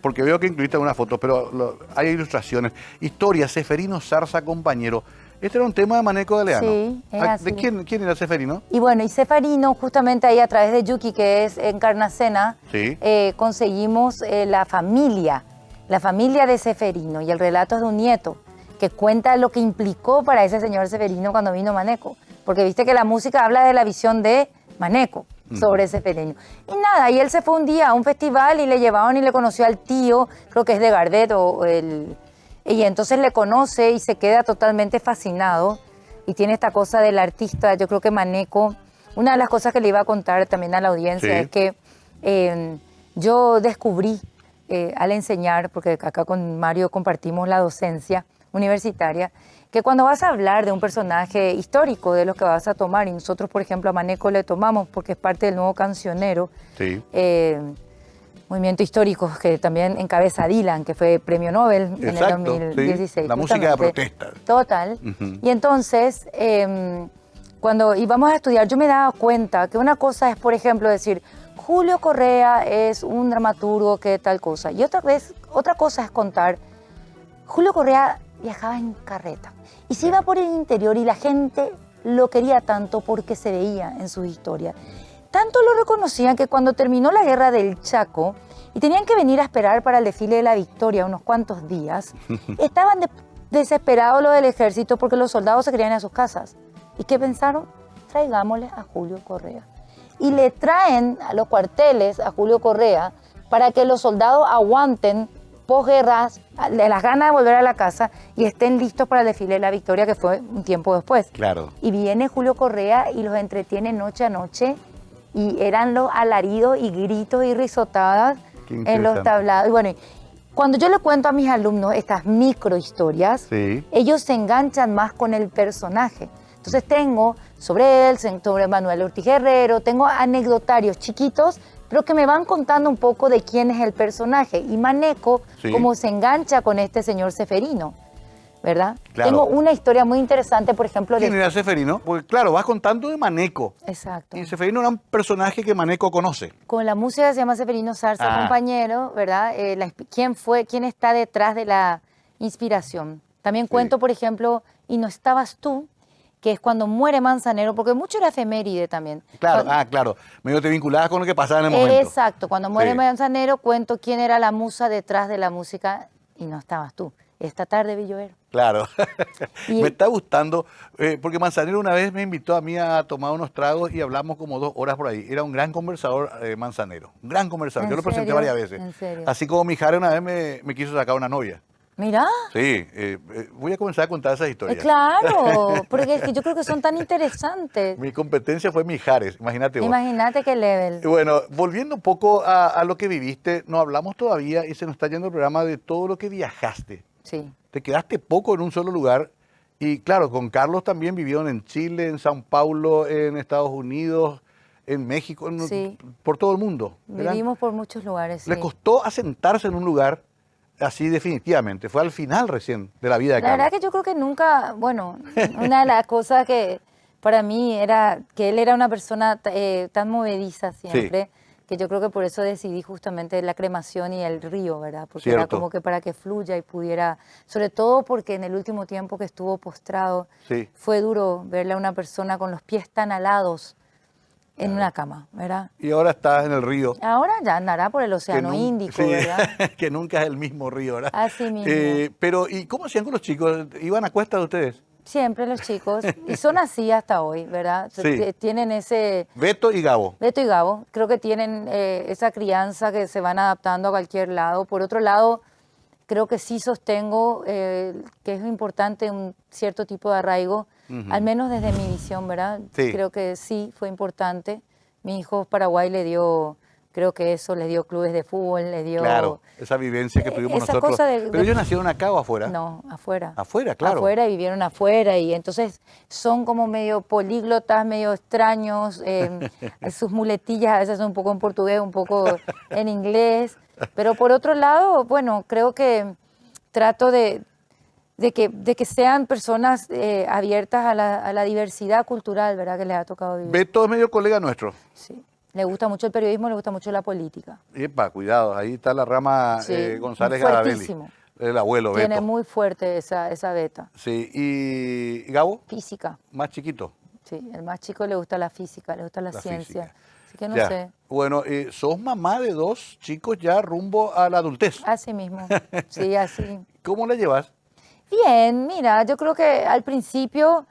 porque veo que incluiste algunas fotos, pero hay ilustraciones. Historia, Seferino Zarza, compañero. Este era un tema de Maneco de Leano. Sí, es ¿De así. quién era Seferino? Y bueno, y Seferino, justamente ahí a través de Yuki, que es Encarnacena, Sí. conseguimos la familia de Seferino. Y el relato es de un nieto que cuenta lo que implicó para ese señor Seferino cuando vino Maneco. Porque viste que la música habla de la visión de Maneco sobre Seferino. Y nada, y él se fue un día a un festival y le llevaron y le conoció al tío, creo que es de Gardel, y entonces le conoce y se queda totalmente fascinado. Y tiene esta cosa del artista, yo creo que Maneco, una de las cosas que le iba a contar también a la audiencia Sí. es que yo descubrí al enseñar, porque acá con Mario compartimos la docencia universitaria, que cuando vas a hablar de un personaje histórico, de los que vas a tomar, y nosotros, por ejemplo, a Maneco le tomamos porque es parte del nuevo cancionero, Sí. movimiento histórico que también encabeza Dylan, que fue premio Nobel Exacto, en el 2016. sí. La música de justamente. protesta. Total. Ujú. Y entonces, cuando íbamos a estudiar, yo me daba cuenta que una cosa es, por ejemplo, decir, Julio Correa es un dramaturgo que tal cosa. Y otra cosa es contar, Julio Correa viajaba en carreta y se iba por el interior y la gente lo quería tanto porque se veía en sus historias. Tanto lo reconocían que cuando terminó la guerra del Chaco y tenían que venir a esperar para el desfile de la Victoria unos cuantos días, estaban desesperados los del ejército porque los soldados se querían ir a sus casas. ¿Y qué pensaron? Traigámosle a Julio Correa. Y le traen a los cuarteles a Julio Correa para que los soldados aguanten posguerras, de las ganas de volver a la casa y estén listos para el desfile de la Victoria, que fue un tiempo después. Claro. Y viene Julio Correa y los entretiene noche a noche y eran los alaridos y gritos y risotadas Qué en los interesante. tablados. Y bueno, cuando yo le cuento a mis alumnos estas microhistorias, Sí. ellos se enganchan más con el personaje. Entonces tengo sobre él, sobre Manuel Ortiz Guerrero, tengo anecdotarios chiquitos, pero que me van contando un poco de quién es el personaje. Y Maneco, Sí. cómo se engancha con este señor Seferino, ¿verdad? Claro. Tengo una historia muy interesante, por ejemplo, ¿Quién de... era Seferino? Porque claro, vas contando de Maneco. Exacto. Y Seferino era un personaje que Maneco conoce. Con la música se llama Seferino Zarza, Ah. compañero, ¿verdad? ¿Quién está detrás de la inspiración? También cuento, por ejemplo, Y no estabas tú, que es cuando muere Manzanero, porque mucho era efeméride también. Claro, Cuando- claro. Medio te vinculabas con lo que pasaba en el momento. Exacto, cuando muere Sí. Manzanero cuento quién era la musa detrás de la música Y no estabas tú. esta tarde vi llover. Claro. Y- Me está gustando, porque Manzanero una vez me invitó a mí a tomar unos tragos y hablamos como 2 horas por ahí. Era un gran conversador, Manzanero. Un gran conversador. ¿En Yo lo presenté serio? varias veces. ¿En serio? Así como Mijares una vez me quiso sacar una novia. Mira, Sí, voy a comenzar a contar esas historias. claro, porque es que yo creo que son tan interesantes. Mi competencia fue Mijares, imagínate vos. Imagínate qué level. Y bueno, volviendo un poco a lo que viviste, no hablamos todavía y se nos está yendo el programa de todo lo que viajaste. Sí. Te quedaste poco en un solo lugar y claro, con Carlos también vivieron en Chile, en Sao Paulo, en Estados Unidos, en México, Sí. por todo el mundo. ¿verdad? Vivimos por muchos lugares. Le Sí. costó asentarse en un lugar así definitivamente. Fue al final recién de la vida de La Carlos. verdad que yo creo que nunca, bueno, una de las cosas que para mí era que él era una persona tan movediza siempre, que yo creo que por eso decidí justamente la cremación y el río, ¿verdad? Porque era Cierto. como que para que fluya y pudiera, sobre todo porque en el último tiempo que estuvo postrado, Sí. fue duro verle a una persona con los pies tan alados en una cama, ¿verdad? Y ahora estás en el río. Ahora ya andará por el que Océano nun- Índico, sí, ¿verdad? que nunca es el mismo río, ¿verdad? Así mismo. Pero, ¿y cómo hacían con los chicos? ¿Iban a cuesta de ustedes? Siempre los chicos, y son así hasta hoy, ¿verdad? Sí. Tienen ese, Beto y Gabo. Beto y Gabo, creo que tienen esa crianza que se van adaptando a cualquier lado. Por otro lado, creo que sí sostengo que es importante un cierto tipo de arraigo, al menos desde mi visión, ¿verdad? Sí. Creo que sí fue importante. Mi hijo Paraguay le dio, creo que eso, le dio clubes de fútbol, le dio... Claro, esa vivencia que tuvimos esa nosotros. cosa de- Pero ellos nacieron acá o afuera. No, afuera. Afuera, claro. Afuera, y vivieron afuera, y entonces son como medio políglotas, medio extraños, sus muletillas a veces son un poco en portugués, un poco en inglés, pero por otro lado, bueno, creo que trato de que sean personas abiertas a la diversidad cultural, ¿verdad? Que les ha tocado vivir. Beto es medio colega nuestro. Sí. Le gusta mucho el periodismo, le gusta mucho la política. Epa, cuidado, ahí está la rama Sí, González Garavelli. fuertísimo. El abuelo Tiene Beto. muy fuerte esa beta. Sí, y Gabo, Física. más chiquito. Sí, el más chico le gusta la física, le gusta la La ciencia. física. Así que no Ya. sé. Bueno, sos mamá de 2 chicos ya rumbo a la adultez. Así mismo. Sí, así. ¿Cómo la llevas? Bien, mira, yo creo que al principio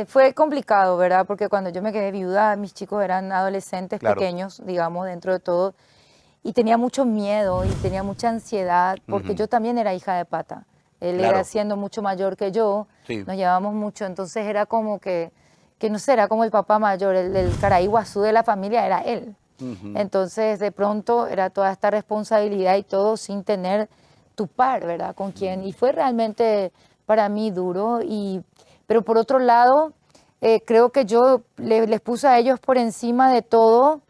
fue complicado, ¿verdad? Porque cuando yo me quedé viuda, mis chicos eran adolescentes Claro. pequeños, digamos, dentro de todo. Y tenía mucho miedo y tenía mucha ansiedad, porque yo también era hija de pata. Él Claro. era siendo mucho mayor que yo, Sí. nos llevábamos mucho, entonces era como que no sé, era como el papá mayor, el caraíguazú de la familia era él. Entonces, de pronto, era toda esta responsabilidad y todo sin tener tu par, ¿verdad? Con quién. Y fue realmente para mí duro. Pero por otro lado, creo que yo les puse a ellos por encima de todo.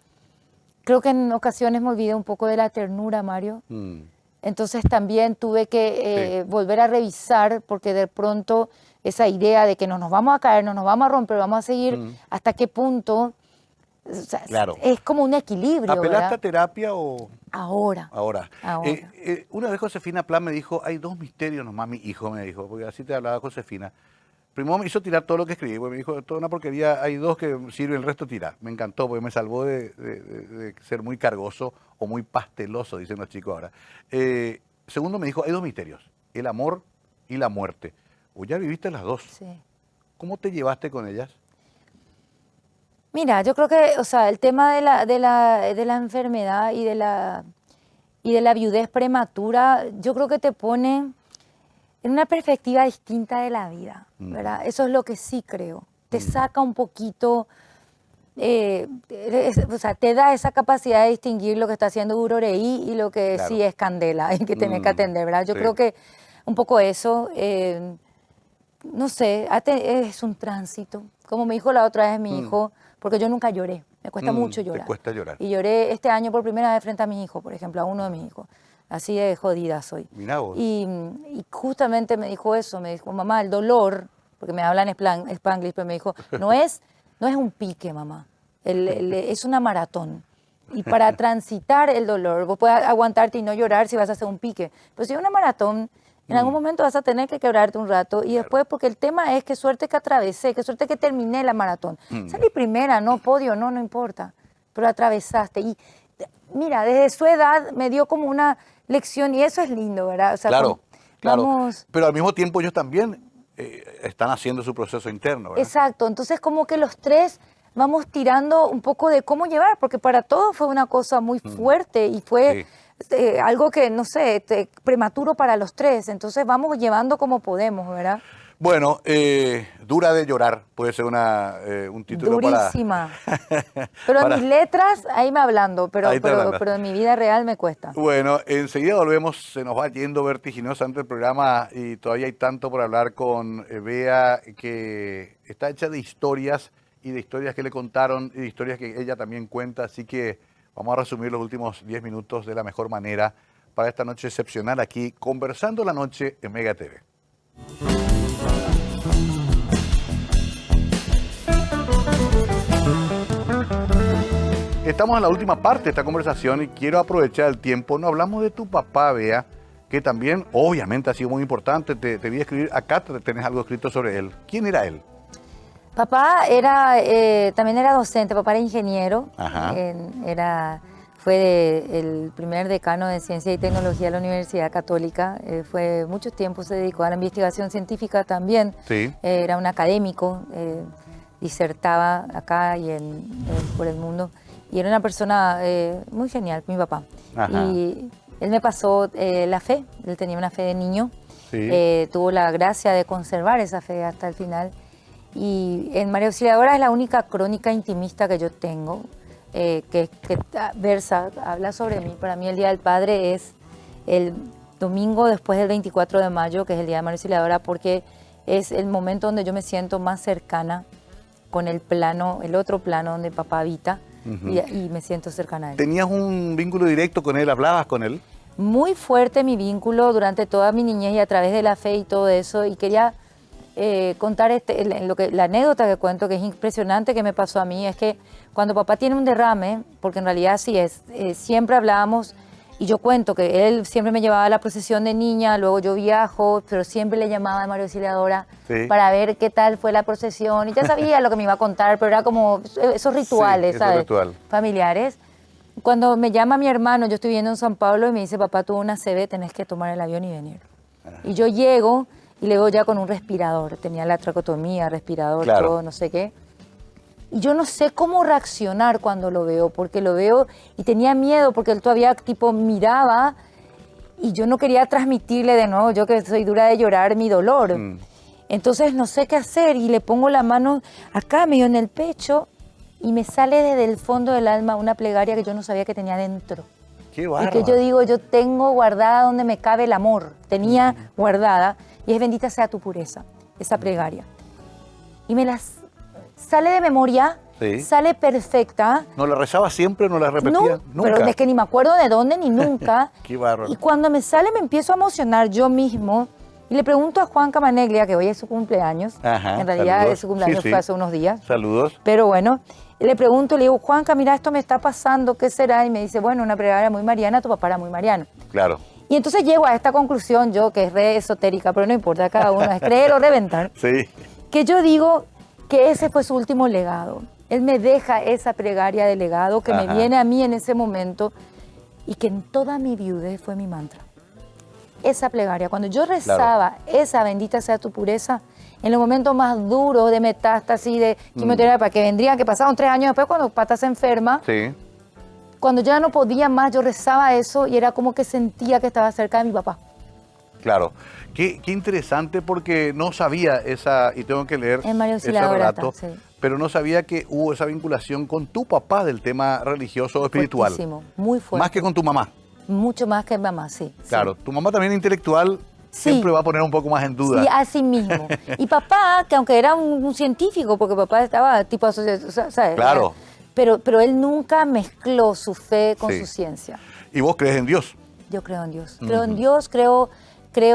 Creo que en ocasiones me olvidé un poco de la ternura, Mario. Mm. Entonces también tuve que volver a revisar, porque de pronto esa idea de que no nos vamos a caer, no nos vamos a romper, vamos a seguir, hasta qué punto, o sea, Claro. es como un equilibrio, ¿Apelaste ¿verdad? a terapia o...? Ahora. Ahora. Ahora. Una vez Josefina Plan me dijo, hay 2 misterios nomás, mi hijo me dijo, porque así te hablaba Josefina. Primero me hizo tirar todo lo que escribí, porque me dijo, toda una porquería, hay 2 que sirven, el resto tira. Me encantó, porque me salvó de ser muy cargoso o muy pasteloso, dicen los chicos ahora. Segundo me dijo, hay 2 misterios, el amor y la muerte. O ya viviste las 2. Sí. ¿Cómo te llevaste con ellas? Mira, yo creo que, o sea, el tema de la enfermedad y de la viudez prematura, yo creo que te pone en una perspectiva distinta de la vida, ¿verdad? Eso es lo que sí creo. Te saca un poquito, o sea, te da esa capacidad de distinguir lo que está haciendo Uroreí y lo que Claro. sí es candela y que tenés que atender, ¿verdad? Yo Sí. creo que un poco eso, no sé, es un tránsito. Como me dijo la otra vez mi hijo, porque yo nunca lloré, me cuesta mucho te llorar. cuesta llorar. Y lloré este año por primera vez frente a mis hijos, por ejemplo, a uno de mis hijos. Así de jodida soy. Mirá vos. Y justamente me dijo eso, me dijo, mamá, el dolor, porque me hablan Spanglish, pero me dijo, no es un pique, mamá, es una maratón. Y para transitar el dolor, vos puedes aguantarte y no llorar si vas a hacer un pique. Pero si es una maratón, en algún momento vas a tener que quebrarte un rato. Y después, porque el tema es qué suerte que atravesé, qué suerte que terminé la maratón. Salí primera, no podio, no importa. Pero atravesaste. Y mira, desde su edad me dio como una lección, y eso es lindo, ¿verdad? O sea, Claro. Claro, Vamos... pero al mismo tiempo ellos también están haciendo su proceso interno, ¿verdad? Exacto, entonces como que los tres vamos tirando un poco de cómo llevar, porque para todos fue una cosa muy fuerte y fue algo que, no sé, prematuro para los tres, entonces vamos llevando como podemos, ¿verdad? Bueno, Dura de llorar puede ser un título Durísima. Pero en mis letras, ahí me hablando, pero en mi vida real me cuesta. Bueno, enseguida volvemos, se nos va yendo vertiginosamente el programa y todavía hay tanto por hablar con Bea, que está hecha de historias y de historias que le contaron y de historias que ella también cuenta, así que vamos a resumir los últimos 10 minutos de la mejor manera para esta noche excepcional aquí, Conversando la Noche en Mega TV. Estamos en la última parte de esta conversación y quiero aprovechar el tiempo. No hablamos de tu papá, Bea, que también obviamente ha sido muy importante. Te vi escribir, acá tenés algo escrito sobre él. ¿Quién era él? Papá también era docente, papá era ingeniero. Ajá. Fue el primer decano de Ciencia y Tecnología de la Universidad Católica. Fue mucho tiempo, se dedicó a la investigación científica también. Sí. Era un académico, disertaba acá y por el mundo. Y era una persona muy genial, mi papá. Ajá. Y él me pasó la fe, él tenía una fe de niño. Sí. Tuvo la gracia de conservar esa fe hasta el final. Y en María Auxiliadora es la única crónica intimista que yo tengo, que habla sobre mí. Para mí el Día del Padre es el domingo después del 24 de mayo, que es el Día de María Auxiliadora, porque es el momento donde yo me siento más cercana con el otro plano donde papá habita. Y me siento cercana a él. ¿Tenías un vínculo directo con él? ¿Hablabas con él? Muy fuerte mi vínculo durante toda mi niñez y a través de la fe y todo eso. Y quería contar la anécdota que cuento, que es impresionante, que me pasó a mí. Es que cuando papá tiene un derrame, porque en realidad así es, siempre hablábamos. Y yo cuento que él siempre me llevaba a la procesión de niña, luego yo viajo, pero siempre le llamaba a María Auxiliadora para ver qué tal fue la procesión. Y ya sabía lo que me iba a contar, pero era como esos rituales, ¿sabes? Familiares. Cuando me llama mi hermano, yo estoy viviendo en San Pablo y me dice, papá tuvo una CB, tenés que tomar el avión y venir. Y yo llego y le veo ya con un respirador. Tenía la tracotomía, respirador, todo, no sé qué. Y yo no sé cómo reaccionar cuando lo veo, porque lo veo y tenía miedo, porque él todavía tipo miraba y yo no quería transmitirle de nuevo, yo que soy dura de llorar, mi dolor. Entonces no sé qué hacer y le pongo la mano acá, medio en el pecho, y me sale desde el fondo del alma una plegaria que yo no sabía que tenía dentro. ¡Qué bárbaro! Y que yo digo, yo tengo guardada donde me cabe el amor, tenía guardada, y es bendita sea tu pureza, esa plegaria. Y sale de memoria, sale perfecta. ¿No la rezaba siempre? ¿No la repetía? No, pero es que ni me acuerdo de dónde ni nunca. Qué bárbaro. Y cuando me sale me empiezo a emocionar yo mismo y le pregunto a Juan Camaneglia, que hoy es su cumpleaños. Ajá, en realidad saludos. su cumpleaños fue hace unos días. Saludos. Pero bueno, le pregunto, le digo, Juanca, mira, esto me está pasando, ¿qué será? Y me dice, bueno, una plegaria muy mariana, tu papá era muy mariano. Claro. Y entonces llego a esta conclusión, yo que es re esotérica, pero no importa, cada uno es creer o reventar. Sí. Que yo digo que ese fue su último legado. Él me deja esa plegaria de legado que me viene a mí en ese momento y que en toda mi viudez fue mi mantra. Esa plegaria, cuando yo rezaba esa bendita sea tu pureza, en los momentos más duros de metástasis, de quimioterapia, que vendrían, que pasaron 3 años después cuando Pata se enferma, cuando ya no podía más, yo rezaba eso y era como que sentía que estaba cerca de mi papá. Claro. Qué interesante porque no sabía esa, y tengo que leer ese relato, pero no sabía que hubo esa vinculación con tu papá del tema religioso o espiritual. Fuertísimo, muy fuerte. Más que con tu mamá. Mucho más que mamá, sí. Claro, tu mamá también intelectual siempre va a poner un poco más en duda. Sí, así mismo. Y papá, que aunque era un científico, porque papá estaba tipo asociado, ¿sabes? Claro. Pero él nunca mezcló su fe con su ciencia. ¿Y vos crees en Dios? Yo creo en Dios. Creo en Dios, creo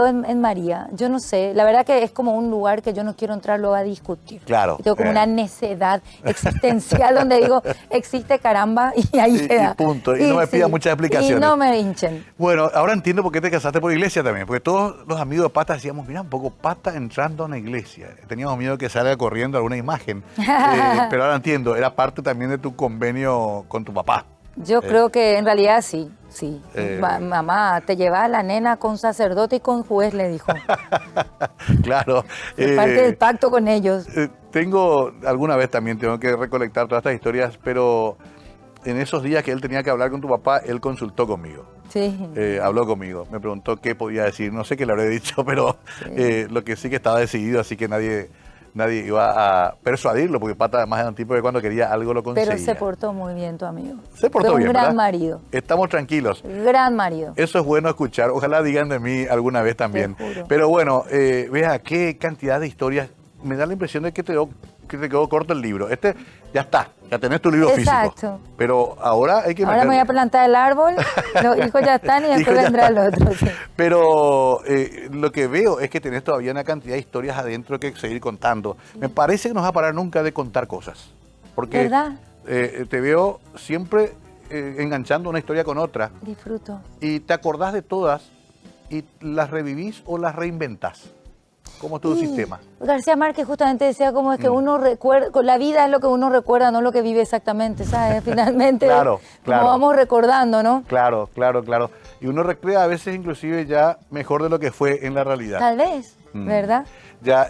en María. Yo no sé, la verdad que es como un lugar que yo no quiero entrar luego a discutir. Claro. Y tengo como una necedad existencial donde digo, existe caramba y ahí queda. Y punto. Y no me pidas muchas explicaciones. Y no me hinchen. Bueno, ahora entiendo por qué te casaste por iglesia también. Porque todos los amigos de Pata decíamos, mira un poco, Pata entrando a una iglesia. Teníamos miedo que salga corriendo alguna imagen. Pero ahora entiendo, era parte también de tu convenio con tu papá. Yo creo que en realidad sí. Sí. Mamá, te llevas a la nena con sacerdote y con juez, le dijo. Claro. Es parte del pacto con ellos. Alguna vez también tengo que recolectar todas estas historias, pero en esos días que él tenía que hablar con tu papá, él consultó conmigo. Sí. Habló conmigo, me preguntó qué podía decir. No sé qué le habré dicho, pero Sí. lo que sí que estaba decidido, así que nadie iba a persuadirlo, porque Pata además era un tipo que cuando quería algo lo conseguía. Pero se portó muy bien tu amigo. Se portó Fue bien, un gran ¿verdad? marido. Estamos tranquilos. Gran marido. Eso es bueno escuchar. Ojalá digan de mí alguna vez también. Te juro. Pero bueno, vea qué cantidad de historias. Me da la impresión de que te quedó corto el libro. Ya está, ya tenés tu libro Exacto. físico. Pero ahora hay que Ahora me voy a plantar el árbol, los hijos ya están y Hijos después ya vendrá el están. otro. Sí. Pero lo que veo es que tenés todavía una cantidad de historias adentro que seguir contando. Me parece que no vas a parar nunca de contar cosas. Porque ¿Verdad? te veo siempre enganchando una historia con otra. Disfruto. Y te acordás de todas y las revivís o las reinventás. ¿Cómo es tu sistema? García Márquez justamente decía como es que uno recuerda, con la vida es lo que uno recuerda, no lo que vive exactamente, ¿sabes? Finalmente, Claro, claro. como vamos recordando, ¿no? Claro, claro, claro. Y uno recrea a veces inclusive ya mejor de lo que fue en la realidad. Tal vez, ¿verdad? Ya,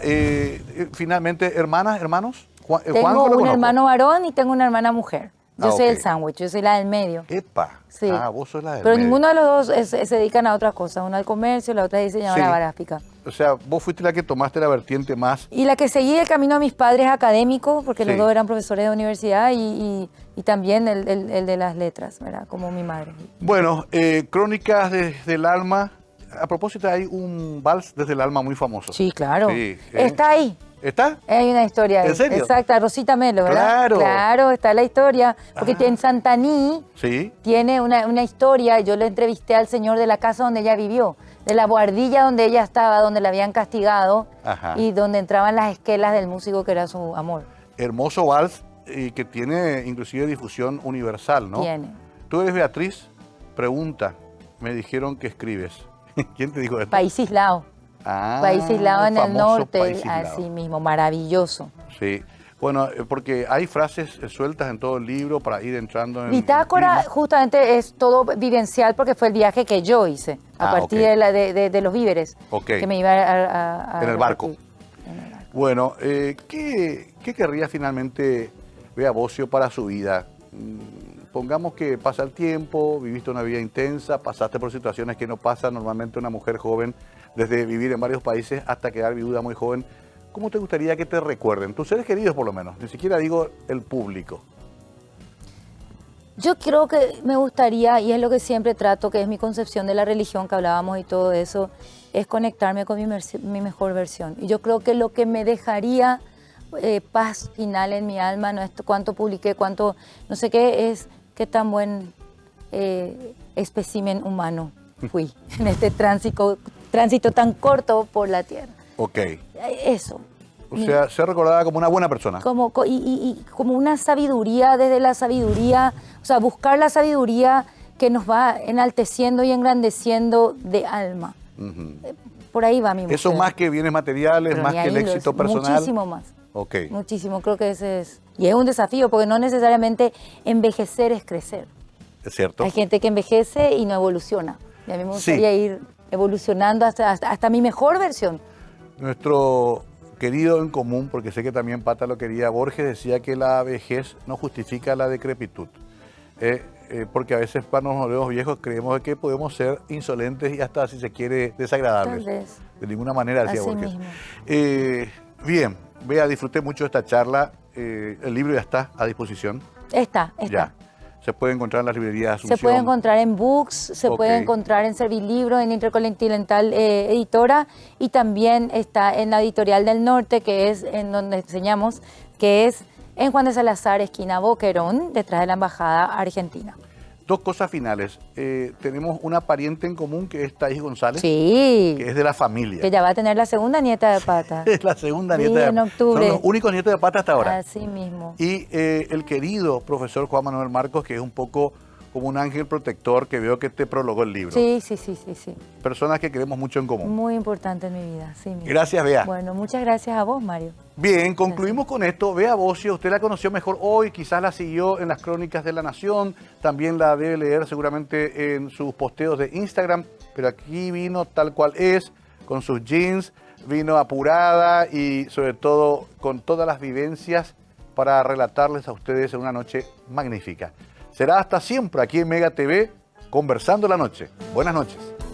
finalmente, hermanos. Juan, Tengo Juanjo lo un conozco. hermano varón y tengo una hermana mujer. Yo soy ok. el sándwich, yo soy la del medio. Epa. Sí. Vos sos la del Pero medio. ninguno de los dos se dedican a otras cosas. Una al comercio, la otra es diseñadora Sí. gráfica. O sea, vos fuiste la que tomaste la vertiente más. Y la que seguí el camino a mis padres académicos, porque Sí. los dos eran profesores de universidad, y también el de las letras, ¿verdad? Como mi madre. Bueno, Crónicas del Alma. A propósito, hay un vals desde el alma muy famoso. Sí, claro. Sí, Está ahí. ¿Está? Hay una historia ahí. ¿En serio? Exacta, Rosita Melo, ¿verdad? Claro. Claro, está la historia. Porque en Santaní Sí. tiene una historia. Yo le entrevisté al señor de la casa donde ella vivió, de la buhardilla donde ella estaba, donde la habían castigado Ajá. y donde entraban las esquelas del músico que era su amor. Hermoso vals que tiene inclusive difusión universal, ¿no? Tiene. Tú eres Beatriz, pregunta, me dijeron que escribes. ¿Quién te dijo esto? País Islao. Ah, País Islao en el famoso norte, País Islao. así mismo, maravilloso. Sí, bueno, porque hay frases sueltas en todo el libro para ir entrando en... Bitácora en justamente es todo vivencial porque fue el viaje que yo hice a partir ok. de los víveres Ok. que me iba a En el barco. repartir. En el barco. Bueno, ¿qué querría finalmente Bea Bossio para su vida? Pongamos que pasa el tiempo, viviste una vida intensa, pasaste por situaciones que no pasa normalmente una mujer joven, desde vivir en varios países hasta quedar viuda muy joven. ¿Cómo te gustaría que te recuerden? Tus seres queridos por lo menos, ni siquiera digo el público. Yo creo que me gustaría, y es lo que siempre trato, que es mi concepción de la religión que hablábamos y todo eso, es conectarme con mi mejor versión. Y yo creo que lo que me dejaría paz final en mi alma no es cuánto publiqué, cuánto, no sé qué, es qué tan buen espécimen humano fui en este tránsito tan corto por la tierra. Ok. Eso. O sea, ser recordada como una buena persona. Y como una sabiduría desde la sabiduría, o sea, buscar la sabiduría que nos va enalteciendo y engrandeciendo de alma. Por ahí va mi búsqueda. Eso más que bienes materiales, Pero más ni que el ahí lo éxito es, personal. Muchísimo más. Ok. Muchísimo, creo que ese es. Y es un desafío, porque no necesariamente envejecer es crecer. Es cierto. Hay gente que envejece y no evoluciona. Y a mí me gustaría ir evolucionando hasta mi mejor versión. Nuestro querido en común, porque sé que también Pata lo quería, Borges decía que la vejez no justifica la decrepitud. Porque a veces cuando nos vemos viejos creemos que podemos ser insolentes y hasta, si se quiere, desagradables. Tal vez. De ninguna manera, decía Así Borges. mismo. Bien, Bea, disfruté mucho de esta charla. El libro ya está a disposición. Está. Ya. Se puede encontrar en las librerías de Asunción. Se puede encontrar en Books, se puede encontrar en Servilibro, en Intercontinental Editora, y también está en la Editorial del Norte, que es en donde enseñamos, que es en Juan de Salazar, esquina Boquerón, detrás de la Embajada Argentina. Dos cosas finales. Tenemos una pariente en común que es Thais González, Sí, que es de la familia. que ya va a tener la segunda nieta de Pata. Es la segunda Sí, nieta en octubre. Son los únicos nietos de Pata hasta ahora. Así mismo. Y el querido profesor Juan Manuel Marcos, que es un poco como un ángel protector que veo que te prologó el libro. Sí. Personas que queremos mucho en común. Muy importante en mi vida, sí mismo. Gracias, Bea. Bueno, muchas gracias a vos, Mario. Bien, concluimos con esto. Bea Bossio, usted la conoció mejor hoy, quizás la siguió en las crónicas de La Nación, también la debe leer seguramente en sus posteos de Instagram, pero aquí vino tal cual es, con sus jeans, vino apurada y sobre todo con todas las vivencias para relatarles a ustedes en una noche magnífica. Será hasta siempre aquí en Mega TV, conversando la noche. Buenas noches.